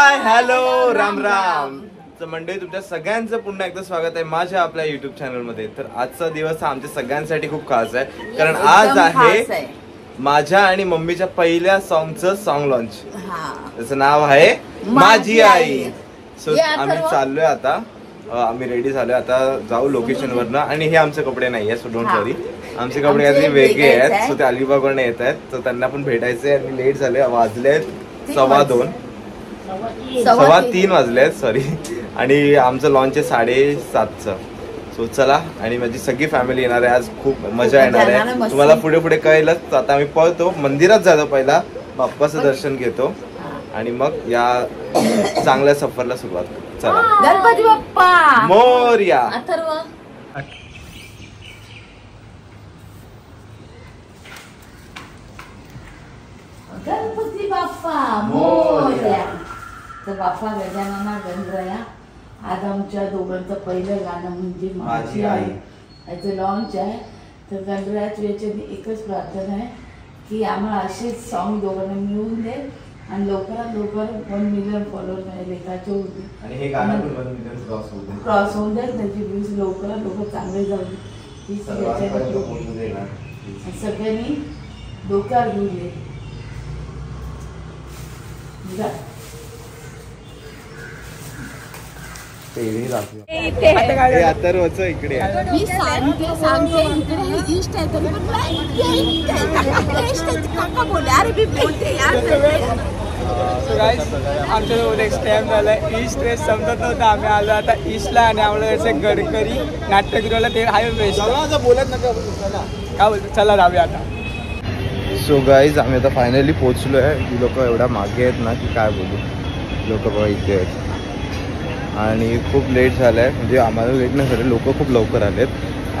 Hi hello Ram Ram. तर मंडळी तुमच्या सगळ्यांचं पुन्हा एकदा स्वागत आहे माझ्या आपल्या युट्यूब चॅनल मध्ये. तर आजचा दिवस हा आमच्या सगळ्यांसाठी खूप खास आहे कारण आज आहे माझ्या आणि मम्मीच्या पहिल्या सॉन्गचं सॉन्ग लॉन्च. त्याचं नाव आहे माझी आई. सो आम्ही चाललोय आता, आम्ही रेडी झालोय आता, जाऊ लोकेशन वरनं. आणि हे आमचे कपडे नाही आहेत, सो डोंट वरी. आमचे कपडे काहीतरी वेगळे आहेत. सो ते अलिबागवरनं येत आहेत, तर त्यांना पण भेटायचंय आणि लेट झाले, वाजले 2:15 3 वाजले सॉरी. आणि आमचं लॉन्च आहे 7:30चं. सो चला, आणि माझी सगळी फॅमिली येणार आहे आज, खूप मजा येणार आहे. तुम्हाला पुढे पुढे कळेलच. आता आम्ही पळतो, मंदिरात जातो, पहिला बाप्पाचं दर्शन घेतो आणि मग या चांगल्या सफरला सुरुवात करू. चला, गणपती बाप्पा मोरया. गणपती बाप्पा मोरया. तर बाप्पा गजानना गणराया, आज आमच्या दोघांचं पहिलं गाणं म्हणजे माझी आई याचं लॉन्च आहे. तर गणरायाच याच्याने एकच प्रार्थना आहे की आम्हाला असेच सॉन्ग दोघांना मिळून दे आणि लवकरात लवकर 1 मिलियन फॉलोअर माझ्या लेखाचे होते आणि हे गाणं पण 1 मिलियन क्रॉस होऊन दे. त्याची व्ह्यूज लवकरात लवकर चांगले जाऊ दे. सगळ्यांनी डोक्यावर घेऊन दे. इकडे मी सांगते इकडे इष्ट आहे तरी काका बोले अरे मी बोलते आमच्या नेक्स्ट टाइम झालाय. ईस्ट रेस समजत नव्हतं, आम्ही आलो आता ईस्टला. आणि आम्हाला गडकरी नाट्यगृहाला ते आहे बेस्ट. बोलत नका काय बोलतो, चला जाऊया आता. सो गाईज, आम्ही आता फायनली पोहोचलो आहे. ही लोक एवढ्या मागे आहेत ना की काय बोलू. लोक बघा इथे आहेत आणि खूप लेट झालं आहे. म्हणजे आम्हाला लेट नाही झालं, लोक खूप लवकर आलेत.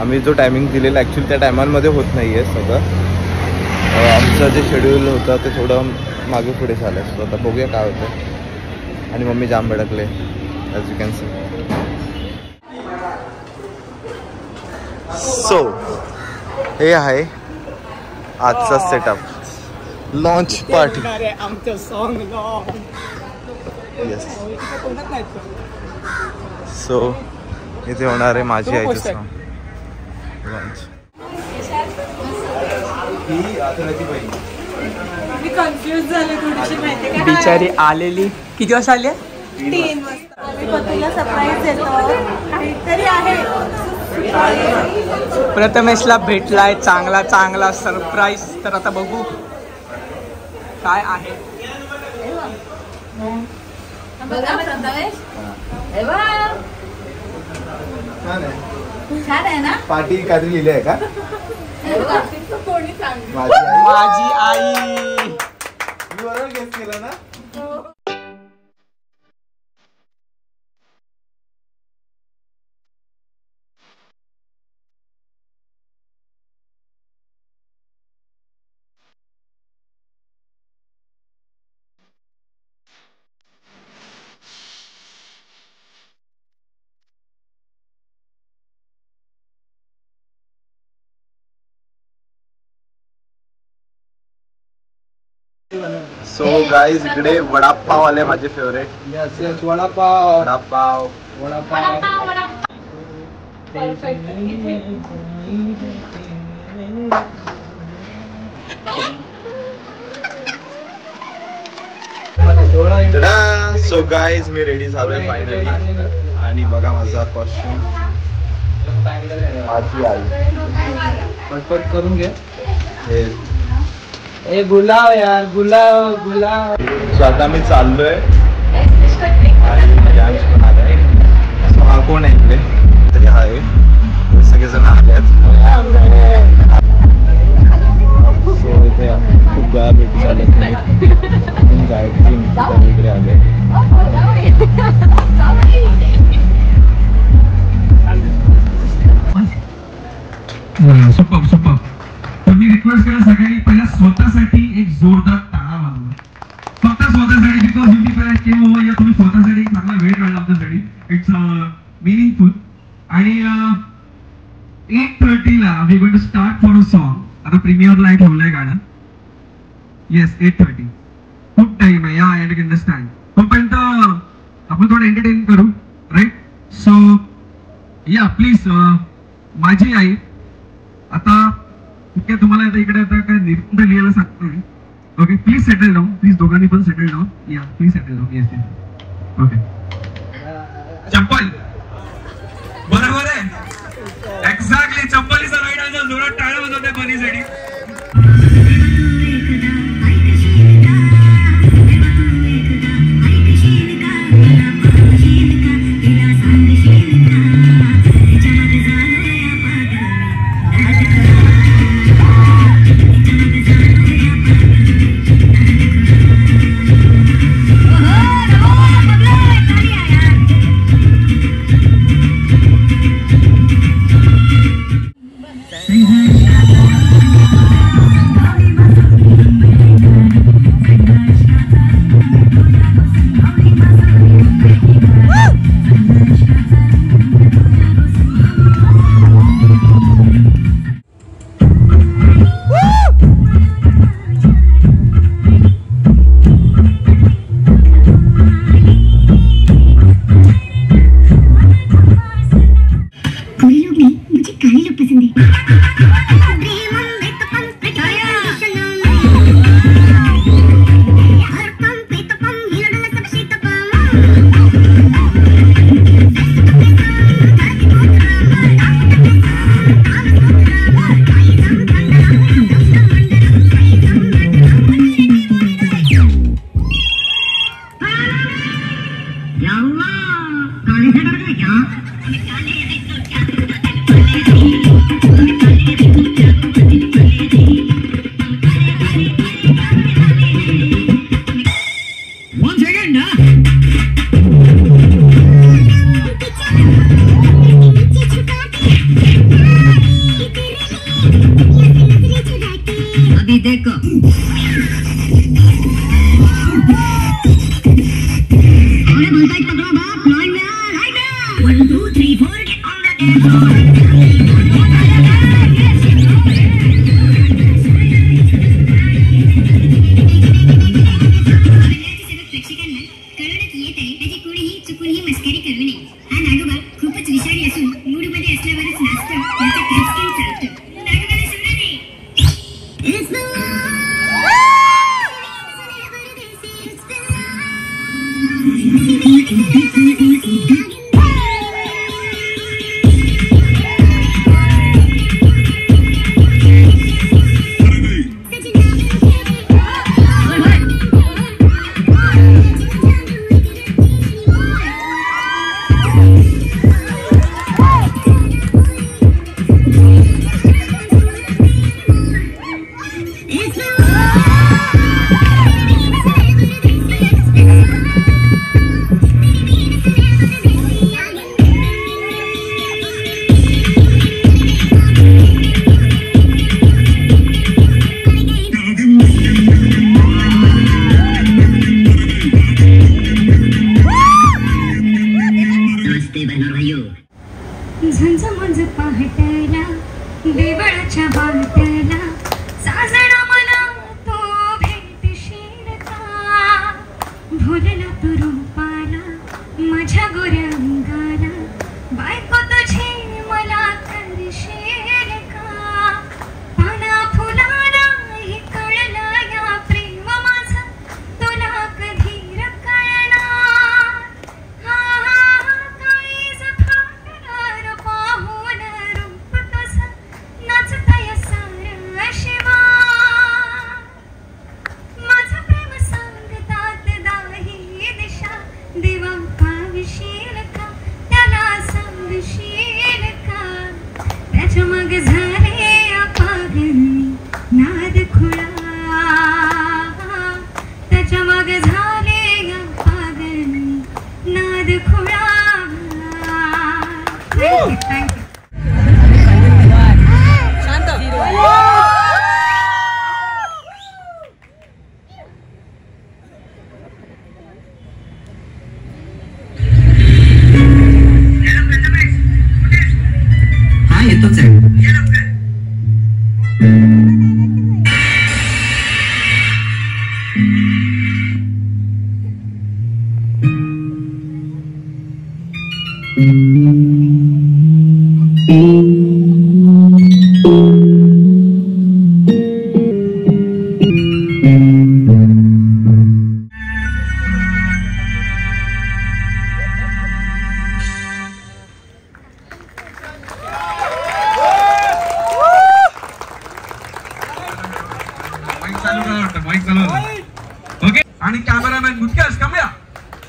आम्ही जो टायमिंग दिलेला ॲक्च्युली त्या टायमांमध्ये होत नाही आहे सगळं. आमचं जे शेड्यूल होतं ते थोडं मागे पुढे झालं आहे. सो आता बघूया काय होतं. आणि मम्मी जाम भडकले as you can see. So हे आहे आजचा सेटअप, लॉन्च पार्टी. आमचं सॉन्ग येस. सो इथे होणार आहे माझी आईचं सॉन्ग लॉन्च. मी कन्फ्युज झाले थोडीशी, माहिती का बिचारी आलेली. किती वाजता आली? 3 वाजता. आम्ही पतीला सरप्राईज देतो, काहीतरी आहे. प्रथमेशला भेटलाय चांगला चांगला सरप्राईज. तर आता बघू काय आहे. छान आहे ना. पार्टी काहीतरी लिहिली आहे का? माझी आई. मी बरोबर गेस केलं ना. सो गाईज, इकडे वडापाव आले माझे favourite. Yes vada pav vada pav vada pav. So guys, मी रेडी झालोय फायनली. आणि बघा माझा कॉस्ट्युम, माझी आई. पटपट करून घे. हे गुलाब यार, गुलाब गुलाब. सो आता मी चाललोय आणि गॅस पण आलाय. सो हा कोण आहे इकडे? तरी हा आहे, सगळेजण आले. सो इथे खूप गाया भेटी चालत नाहीत. गायत्री इकडे आले. सुपर. तर मी रिक्वेस्ट केला सगळ्यांनी पहिला स्वतःसाठी एक जोरदार टाळा वाजवा. फक्त स्वतःसाठी, because you people came over here. तुम्ही स्वतःसाठी एक चांगला वेळ काढला आमच्यासाठी. It's meaningful. आणि 8:30ला we going to start for a song. आता प्रीमियरला ठेवलंय गाणं. येस 8:30 खूप टाइम आहे. या आय अंडरस्टँड. तोपर्यंत आपण थोडं एंटरटेन करू, राईट? सो या प्लीज, माझी आई. आता काय तुम्हाला आता इकडे आता काय निबंध लिहायला सांगतो. Okay, please settle down, please दोघांनी पण सेटल डाऊन. या please settle down. Yes yes. Okay. चप्पल बरोबर आहे, एक्झॅक्टली. चप्पलीचा right answer. जोरात टाळ्या वाजवते बनीसाठी. झंझमंज पहाटेला देवळाच्या वाटेला साजणा मला तो भेटशील का भोलेला तू रूपाला माझ्या गोऱ्या अंगाला बायको तुझी मला करशील का पाना फुलाला हे कळलं या प्रेम माझं तुला कधी कळणार हा हा काळीज फाटणार पाहून रूप तुझं नाचतय सार ओके आणि कॅमेरामॅन मुकेश कमया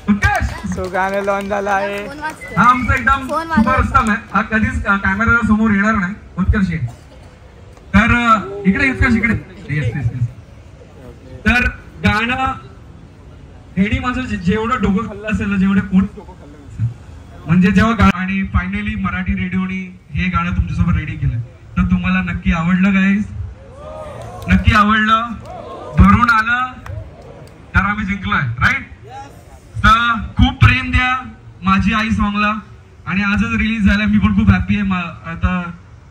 मुकेश सो गाणं लॉन्च झालं आहे. हा आमचा एकदम सुपरस्टार आहे. हा कधीच कॅमेरा समोर येणार नाही. उत्कर्ष तर इकडे उत्कर्ष इकडे. तर गाणं हेडी माझं जेवढं डोकं खाल्लं असेल जेवढे कोण म्हणजे जेव्हा आणि फायनली मराठी रेडिओनी हे गाणं तुमच्यासोबत रेडी केलं तर तुम्हाला नक्की आवडलं गाईज? नक्की आवडलं? भरून आलं तर आम्ही जिंकलोय राईट. तर खूप प्रेम द्या माझी आई सॉंगला. आणि आजच रिलीज झालाय. मी पण खूप हॅपी आहे. आता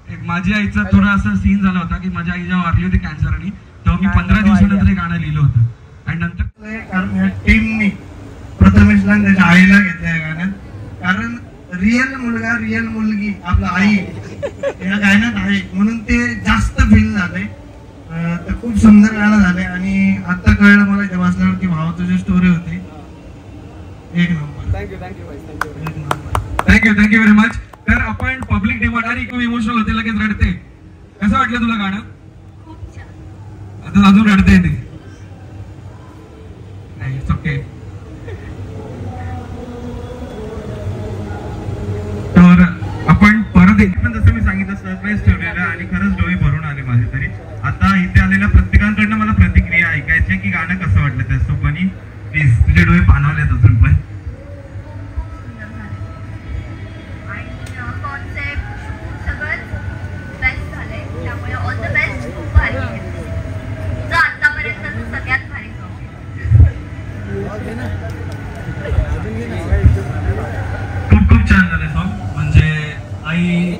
एक माझी आईचा थोडा असा सीन झाला होता की माझी आई जेव्हा वारली होती कॅन्सरनी तेव्हा मी 15 दिवसानंतर हे गाणं लिहिलं होतं. आणि नंतर टीमनी प्रथमेशला त्याच्या आईला घेतलं या गाण्यात. कारण रिअल मुलगा रिअल मुलगी आपला आई या गाण्यात आहे म्हणून ते जास्त फील झालंय. तर खूप सुंदर गाणं झालंय. आणि आता कळलं मला इथे वाचल्यावर की भावाची जी स्टोरी होती एक नंबर. Thank you very much. तर आपण पब्लिक डिमांड आणि खूप इमोशनल होते लगेच रडते. कसं वाटलं तुला गाणं? आता अजून रडते ते नाही ओके. तर आपण परत एक पण जसं मी सांगितलं सरप्राईज ठेवलेलं आणि खरंच डोळे भरून आले माझे. तरी आता इथे आलेल्या प्रत्येकांकडनं मला प्रतिक्रिया ऐकायची की गाणं कसं वाटलं त्यासोबत. प्लीज तुझे डोळे पाणवलेत अजून पण. खूप छान झाले सॉंग. म्हणजे आई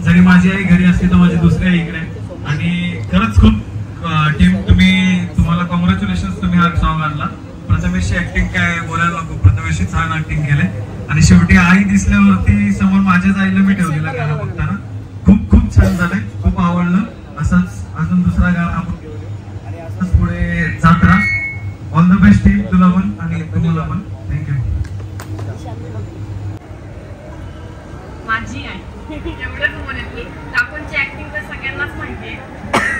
जरी माझी आई घरी असली तर माझी दुसरी आई इकडे. आणि खरंच खूप टीम तुम्हाला कॉंग्रॅच्युलेशन. तुम्ही हा सॉंग आणला. प्रथमेशची ऍक्टिंग काय बोलायला नको. प्रथमेशची छान ऍक्टिंग केले. आणि शेवटी आई दिसल्यावरती समोर माझ्याच आईला मी ठेवलेलं गाणं बघताना. खूप छान झालंय. खूप आवडलं. असंच अजून दुसरा गाणं आपण आणि असंच पुढे जात राहा. ऑल द बेस्ट टीम तुला पण आणि तुम्हाला पण. थँक्यू. माझी आई एवढंच बोलेल की काकूंची ऍक्टिंग तर सगळ्यांनाच माहिती आहे.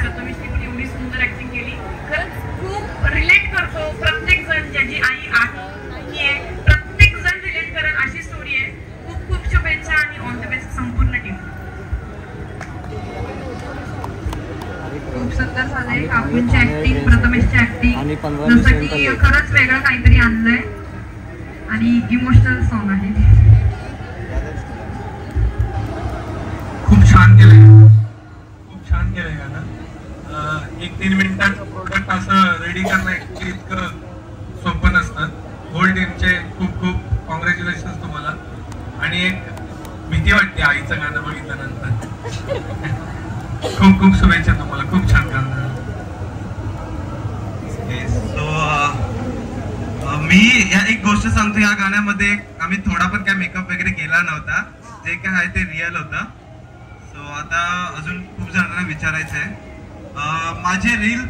प्रथमेशने पण एवढी सुंदर ऍक्टिंग केली. खरंच खूप रिलेट करतो प्रत्येक जण ज्याची आई आहे प्रत्येक जण रिलेट करेल अशी स्टोरी आहे. खूप शुभेच्छा आणि ऑल द बेस्ट संपूर्ण टीम. खूप सुंदर झालंय काकूंची ऍक्टिंग प्रथमेशची ऍक्टिंग. जसं की खरंच वेगळं काहीतरी आणलंय आणि इमोशनल सॉन्ग आहे. खूप छान केलंय. खूप छान केलंय गाणं. 1-3 मिनिटाचं प्रोडक्ट असं रेडी करणं इतकं सोपं नसतं. होल टीमचे खूप कॉंग्रॅच्युलेशन तुम्हाला. आणि एक भीती वाटते आईचं गाणं बघितल्यानंतर. खूप शुभेच्छा तुम्हाला. खूप छान गाणं. मी एक गोष्ट सांगतो. या गाण्यामध्ये आम्ही थोडा पण काय मेकअप वगैरे केला नव्हता. जे काय आहे ते रिअल होतं. सो आता अजून खूप जणांना विचारायचं आहे. माझे रील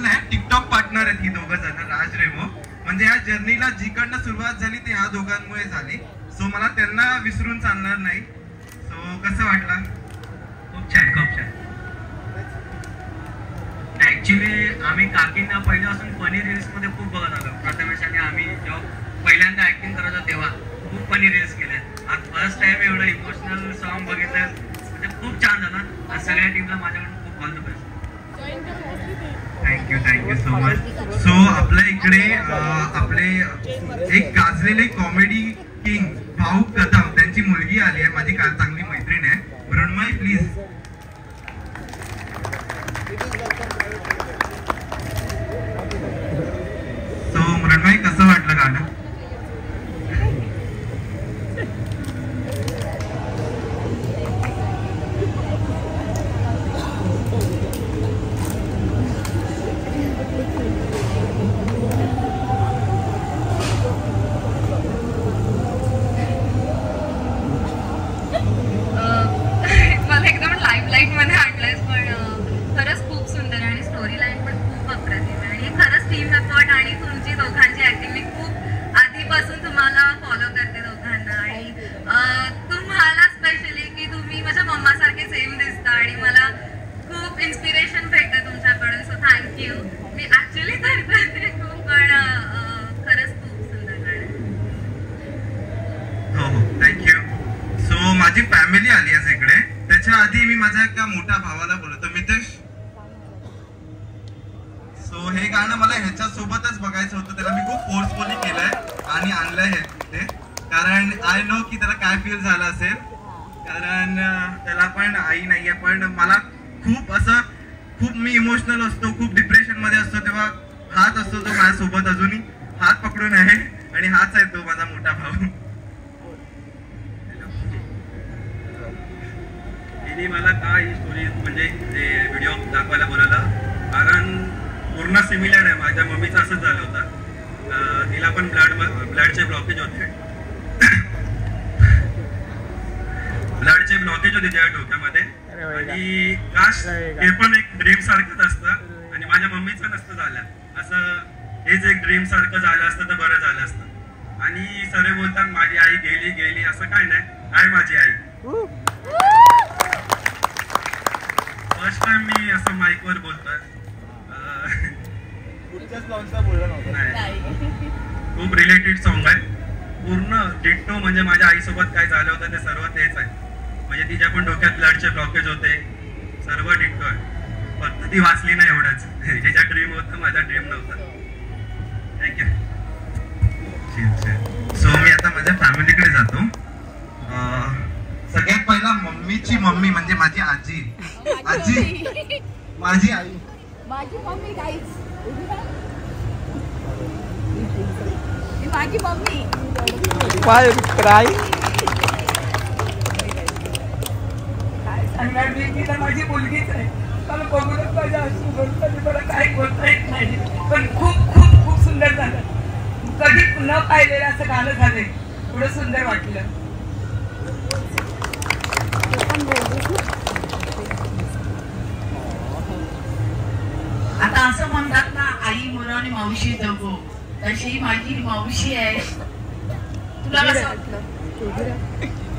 नाही टिकटॉक पार्टनर आहेत ही दोघं जण. राज रेमो म्हणजे या जर्नीला जिकडनं सुरुवात झाली ती ह्या दोघांमुळे झाली. सो मला त्यांना विसरून चालणार नाही. सो कसं वाटलं? खूप छान. ऍक्च्युली आम्ही काकींना पहिल्यापासून फनी रील्स मध्ये खूप बघत आलो. प्रथमेश आणि आम्ही जेव्हा पहिल्यांदा ऍक्टिंग करत होतो तेव्हा खूप फनी रील्स केल्या. आज फर्स्ट टाइम एवढं इमोशनल सॉन्ग बघितलं म्हणजे खूप छान झालं. आज सगळ्या टीमला माझ्याकडून खूप all the best. Thank you so much. So आपल्या इकडे आपले एक गाजलेले कॉमेडी किंग भाऊ कदम त्यांची मुलगी आली आहे. माझी चांगली मैत्रीण आहे. मृण्मयी प्लीज. सो मृण्मयी कसं वाटलं गाणं? माझी फॅमिली आली आहे इकडे. त्याच्या आधी मी माझ्या एका मोठ्या भावाला बोलतो, मितेश. सो हे गाणं मला ह्याच्या सोबतच बघायचं होतं. त्याला मी खूप फोर्सफुली केलंय आणि आणलंय हे ते, कारण आय नो की त्याला काय फील झालं असेल. कारण त्याला पण आई नाहीये, पण मला खूप मी इमोशनल असतो, खूप डिप्रेशन मध्ये असतो, तेव्हा हाच असतो तो माझ्यासोबत अजूनही हात पकडून आहे. आणि हाच आहे तो माझा मोठा भाऊ. तिने मला का ही स्टोरी म्हणजे व्हिडिओ दाखवायला बोलवलं, कारण पूर्ण सिमिलर आहे. माझ्या मम्मीचं असंच झालं होतं. तिला पण ब्लडचे ब्लॉकेज होते. ब्लडचे ब्लॉकेज होते त्या डोक्यामध्ये. आणि काश हे पण एक ड्रीम सारखंच असतं आणि माझ्या मम्मीचं नसतं झालं असं. हेच एक ड्रीम सारखं झालं असतं तर बरं झालं असतं. आणि सगळे बोलतात माझी आई गेली असं काय नाही, आहे माझी आई. फर्स्ट टाइम मी असं माईकवर बोलतोय. खूप रिलेटेड सॉन्ग आहे. पूर्ण डिट्टो म्हणजे माझ्या आईसोबत काय झालं होतं ते सर्व तेच आहे. म्हणजे तिच्या पण डोक्यात ब्लडचे ब्लॉकेज होते, सर्व डिट्टो आहे. फक्त ती वाचली नाही एवढंच. तिच्या ड्रीम होतं, माझा ड्रीम नव्हता. थँक्यू. सो मी आता माझ्या फॅमिलीकडे जातो. सगळ्यात पहिला मम्मीची मम्मी म्हणजे माझी आजी. माझी आई, माझी मम्मी गाईच, माझी मम्मी काय सांगणार मी की तर माझी मुलगीच आहे. मला बघूनच माझ्या असून बोलतात, मला काय बोलता येत नाही. पण खूप खूप खूप सुंदर झालं. कधी न पाहिलेलं असं गाणं झालंय, थोडं सुंदर वाटलं. आता असं म्हणतात ना, आई मुलं आणि मावशी जगो, तशी माझी मावशी आहे. तुला कसं वाटलं?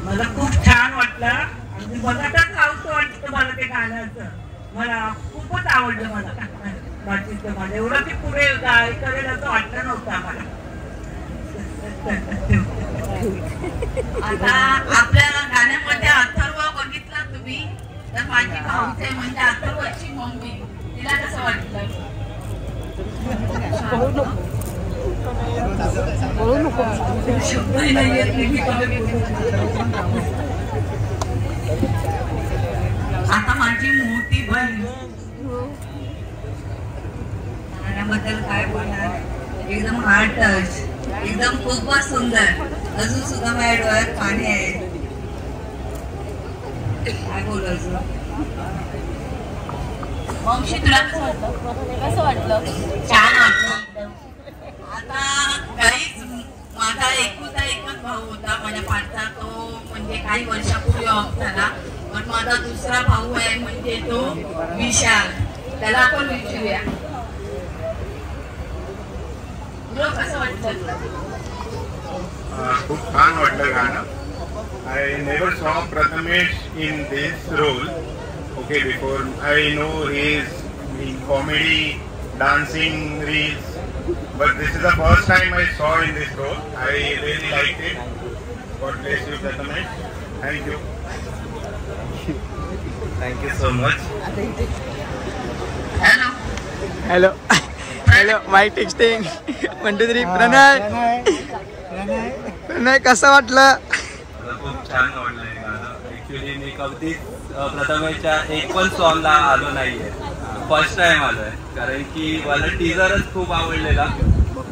मला खूप छान वाटलं. आणि बघतच लावतो वाटतं मला ते गाण्याचं. मला खूपच आवडलं. मला माझं एवढं ते पुढे काय करेल असं वाटलं नव्हतं आम्हाला. आता आपल्या गाण्यामध्ये अथर्व बघितला तुम्ही, तर माझी भाऊच आहे म्हणजे अथर्वची मम्मी. तिला कसं वाटलं? आता माझी मोठी बहीण, गाण्याबद्दल काय बोलणार? एकदम हार्ट टच, एकदम खूपच सुंदर. अजून सुद्धा माझ्या डोळ्यात पाणी आहे. काय बोलायचं? मावशी तुला कसं वाटलं? छान वाटलं. आता काहीच माझा एकुलता एकच भाऊ होता माझ्या पाठचा. तो म्हणजे काही वर्षापूर्वी ऑफ झाला. पण माझा दुसरा भाऊ आहे म्हणजे तो विशाल. त्याला आपण विचारूया. कसं वाटलं? खूप छान वाटलं गाणं. I never saw Prathamesh in this role. Okay, before I know he is in comedy, dancing reels, but this is the first time I saw in this role. I really liked it. God bless you, Prathamesh. Thank you. Thank you so much. Hello mike testing 1 2 3. Pranay कसं वाटलं? मला खूप छान वाटलं हे गाणं. Actually मी कधीच प्रथमेशच्या एक पण सॉंगला आलो नाहीये. फर्स्ट टाइम आलोय, कारण की मला टीजरच खूप आवडलेला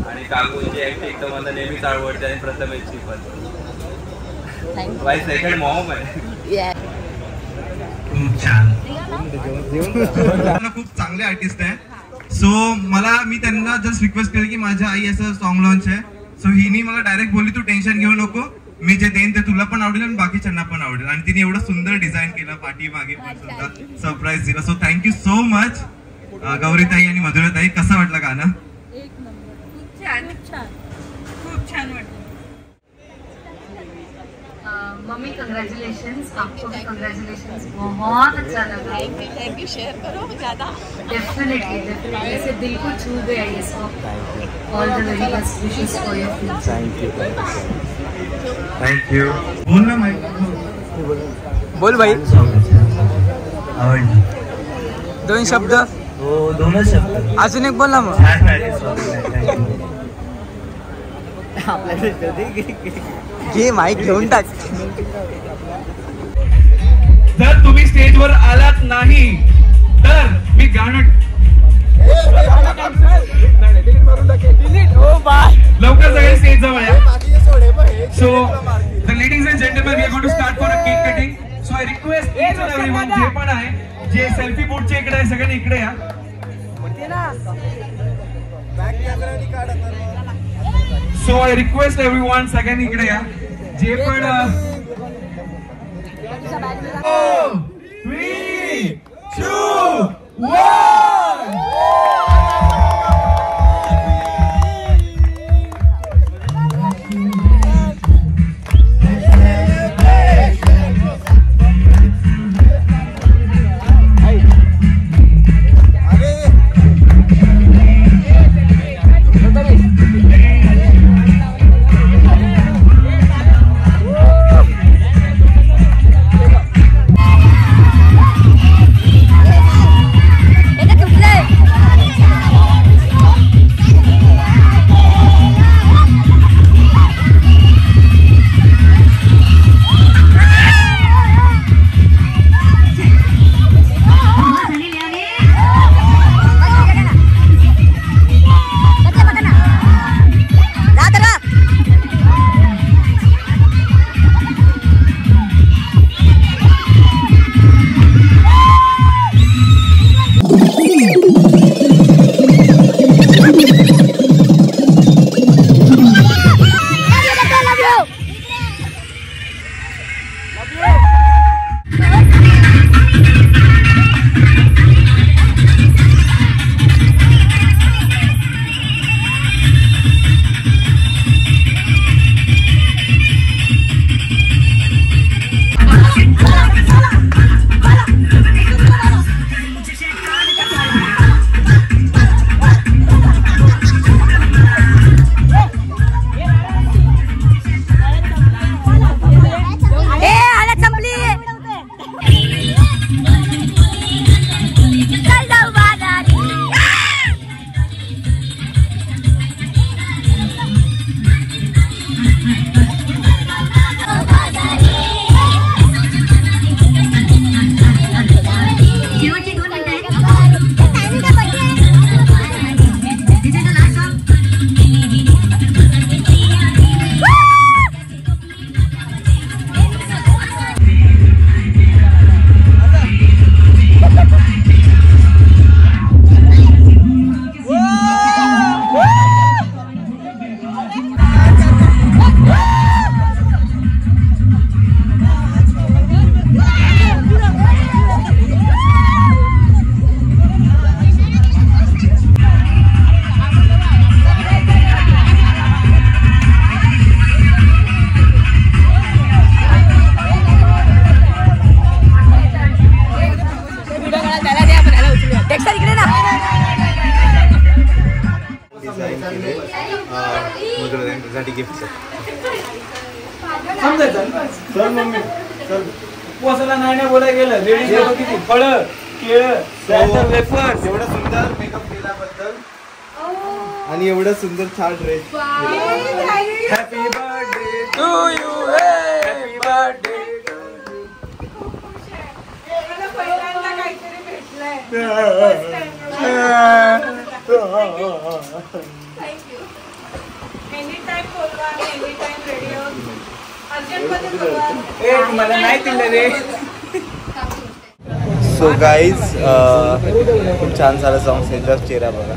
आणि काकूंची ऍक्टिंग तर मला नेहमीच आवडते आणि प्रथमेशची पण. बाय सेकंड मॉम आहे. खूप छान. खूप चांगले आर्टिस्ट आहे. सो मी त्यांना जस्ट रिक्वेस्ट केली की माझ्या आई असं सॉन्ग लॉन्च आहे. सो हिनी मला डायरेक्ट बोलली तू टेन्शन घेऊ नको, मी जे देईन ते तुला पण आवडेल आणि बाकीच्यांना पण आवडेल. आणि तिने एवढं सुंदर डिझाईन केलं, पाठी मागे पण सुद्धा सरप्राईज दिला. सो थँक्यू सो मच गौरीताई आणि मधुराताई. कसं वाटलं गाणं? एक नंबर. खूप छान खूप छान वाटलं. मम्मी कंग्रेचुलेशंस, आपको भी कंग्रेचुलेशंस. बहुत अच्छा लगा. Thank you. शेयर करो ज़्यादा. डेफिनेटली ऐसे दिल को छू गया ये song. All the very best wishes for your future. Thank you. बोल ना माईक. बोल भाई. आवडली. 2 शब्द. हो 2च शब्द. अजून एक बोल ना मग. घे माईक घेऊन टाक. जर तुम्ही स्टेजवर आलात नाही तर मी गाणं लवकर सगळे स्टेज जवळ या. So the ladies and gentleman we are going to start for a cake cutting. So I request each and everyone जे पण आहे जे सेल्फी बूथच्या इकडे आहे सगळ्यांनी इकडे या. सो आय रिक्वेस्ट एव्हरीवन सगळ्यांनी इकडे या जे पण 3, 2, 1. उपवासाला नाही बोलायला गेलं. लेडीज किती फळ केळ वेफर. एवढा सुंदर मेकअप केल्याबद्दल आणि एवढा सुंदर छान dress. Happy birthday to you. Happy birthday. पहिल्यांदा काहीतरी भेटलंय. थँक्यू. एनी टाइम बोलवा. Any time radio. मला नाही दिलं रे. सो गाईज खूप छान झालं सॉंग. सेंटर चेहरा बघा.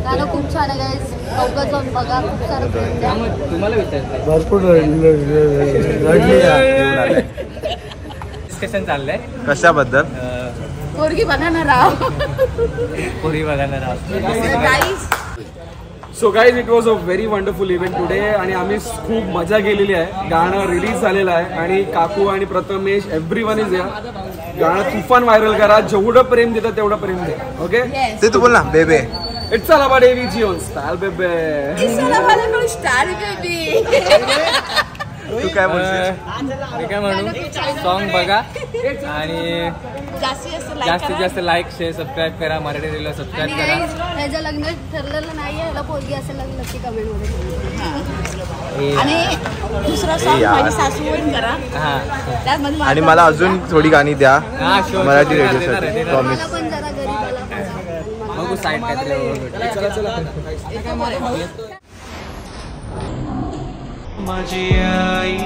गाणं खूप छान आहे गाईज. लवकर जाऊन बघा. खूप सारं तुम्हाला विचारलं भरपूर डिस्कशन चाललंय. कशाबद्दल? पोरगी बघा ना राव. पोरी बघा ना राव. Guys so guys it was a very wonderful event today आणि आम्ही खूप मजा केलेली आहे. गाणं रिलीज झालेलं आहे आणि काकू आणि प्रथमेश एव्हरीवन इज या. गाणं तुफान व्हायरल करा. जेवढं प्रेम देतात तेवढं प्रेम द्या. ओके ते तू बोल ना बेबे. It's all about AVG on style baby. It's all about a style baby. तू काय बोलशील? मी काय म्हणू, सॉन्ग बघा आणि जास्तीत जास्त लाईक शेअर सबस्क्राईब करा. मराठी रीलला सबस्क्राईब करा. त्याचं लग्न ठरलेलं नाही आहे, ह्याला पोरगी असेल नक्की कमेंट मध्ये. आणि दुसरा सॉन्ग माझी सासूवरून करा. त्यामध्ये आणि मला अजून थोडी गाणी द्या मराठी रेडिओसाठी. प्रॉमिस. पण जरा गरीबाला बघू साईड काहीतरी. माझी आई